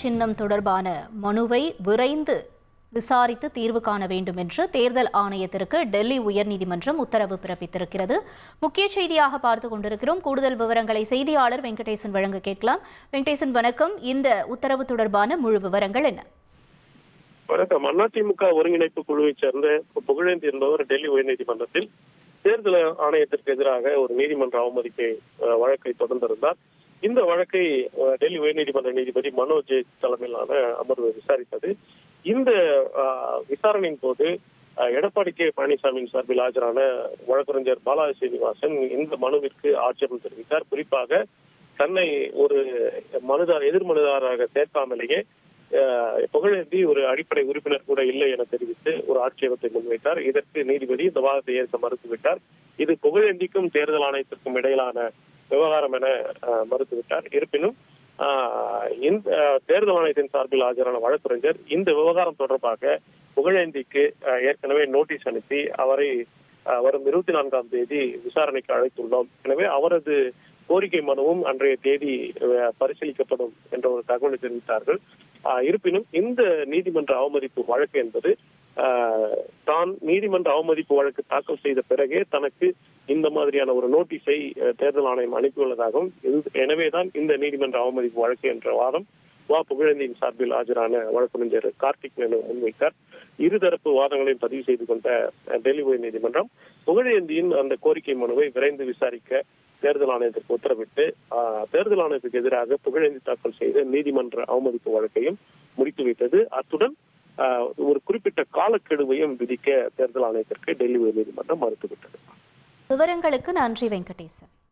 சின்னம் தொடர்பான மனுவை விரைந்து விசாரித்து தீர்வு காண வேண்டும் என்று தேர்தல் ஆணையத்திற்கு டெல்லி உயர்நீதிமன்றம் உத்தரவு பிறப்பித்திருக்கிறது. முக்கிய செய்தியாக பார்த்துக் கொண்டிருக்கிறோம். கூடுதல் விவரங்களை செய்தியாளர் வெங்கடேசன் வழங்க கேட்கலாம். வெங்கடேசன், வணக்கம். இந்த உத்தரவு தொடர்பான முழு விவரங்கள் என்ன? வணக்கம். அதிமுக ஒருங்கிணைப்பு குழுவைச் சேர்ந்த புகழேந்தி என்பவர் டெல்லி உயர்நீதிமன்றத்தில் தேர்தல் ஆணையத்திற்கு எதிராக ஒரு நீதிமன்ற அவமதிப்பு வழக்கை தொடர்ந்திருந்தார். இந்த வழக்கை டெல்லி உயர்நீதிமன்ற நீதிபதி மனோஜ் தலைமையிலான அமர்வு விசாரித்தது. இந்த விசாரணையின் போது எடப்பாடி கே பழனிசாமியின் சார்பில் ஆஜரான வழக்கறிஞர் பாலாஜி சீனிவாசன் இந்த மனுவிற்கு ஆட்சேபம் தெரிவித்தார். குறிப்பாக தன்னை ஒரு எதிர் மனுதாரராக சேர்க்காமலேயே புகழேந்தி ஒரு அடிப்படை உறுப்பினர் கூட இல்லை என தெரிவித்து ஒரு ஆட்சேபத்தை முன்வைத்தார். இதற்கு நீதிபதி இந்த வாதத்தை ஏற்க மறுத்துவிட்டார். இது புகழேந்திக்கும் தேர்தல் ஆணையத்திற்கும் இடையிலான விவகாரம் என மறுத்துவிட்டார். இருப்பினும் தேர்தல் ஆணையத்தின் சார்பில் ஆஜரான வழக்கறிஞர் இந்த விவகாரம் தொடர்பாக புகழேந்திக்கு ஏற்கனவே நோட்டீஸ் அனுப்பி அவரை வரும் 24ஆம் தேதி விசாரணைக்கு அழைத்துள்ளோம். எனவே அவரது கோரிக்கை மனுவும் அன்றைய தேதி பரிசீலிக்கப்படும் என்ற ஒரு தகவலை தெரிவித்தார்கள். இருப்பினும் இந்த நீதிமன்ற அவமதிப்பு வழக்கு என்பது தான் நீதிமன்ற அவமதிப்பு வழக்கு தாக்கல் செய்த பிறகே தனக்கு இந்த மாதிரியான ஒரு நோட்டீஸை தேர்தல் ஆணையம் அனுப்பியுள்ளதாகவும், எனவேதான் இந்த நீதிமன்ற அவமதிப்பு வழக்கு என்ற வாதம் புகழேந்தியின் சார்பில் ஆஜரான வழக்கறிஞர் கார்த்திக் மேனு முன்வைத்தார். இருதரப்பு வாதங்களையும் பதிவு செய்து கொண்ட டெல்லி உயர்நீதிமன்றம் புகழேந்தியின் அந்த கோரிக்கை மனுவை விரைந்து விசாரிக்க தேர்தல் ஆணையத்திற்கு உத்தரவிட்டு தேர்தல் ஆணையத்துக்கு எதிராக புகழேந்தி தாக்கல் செய்த நீதிமன்ற அவமதிப்பு வழக்கையும் முடித்து வைத்தது. அத்துடன் ஒரு குறிப்பிட்ட காலக்கெடுவையும் விதிக்க தேர்தல் ஆணையத்திற்கு டெல்லி உயர்நீதிமன்றம் மறுத்துவிட்டது. விவரங்களுக்கு நன்றி வெங்கடேசன்.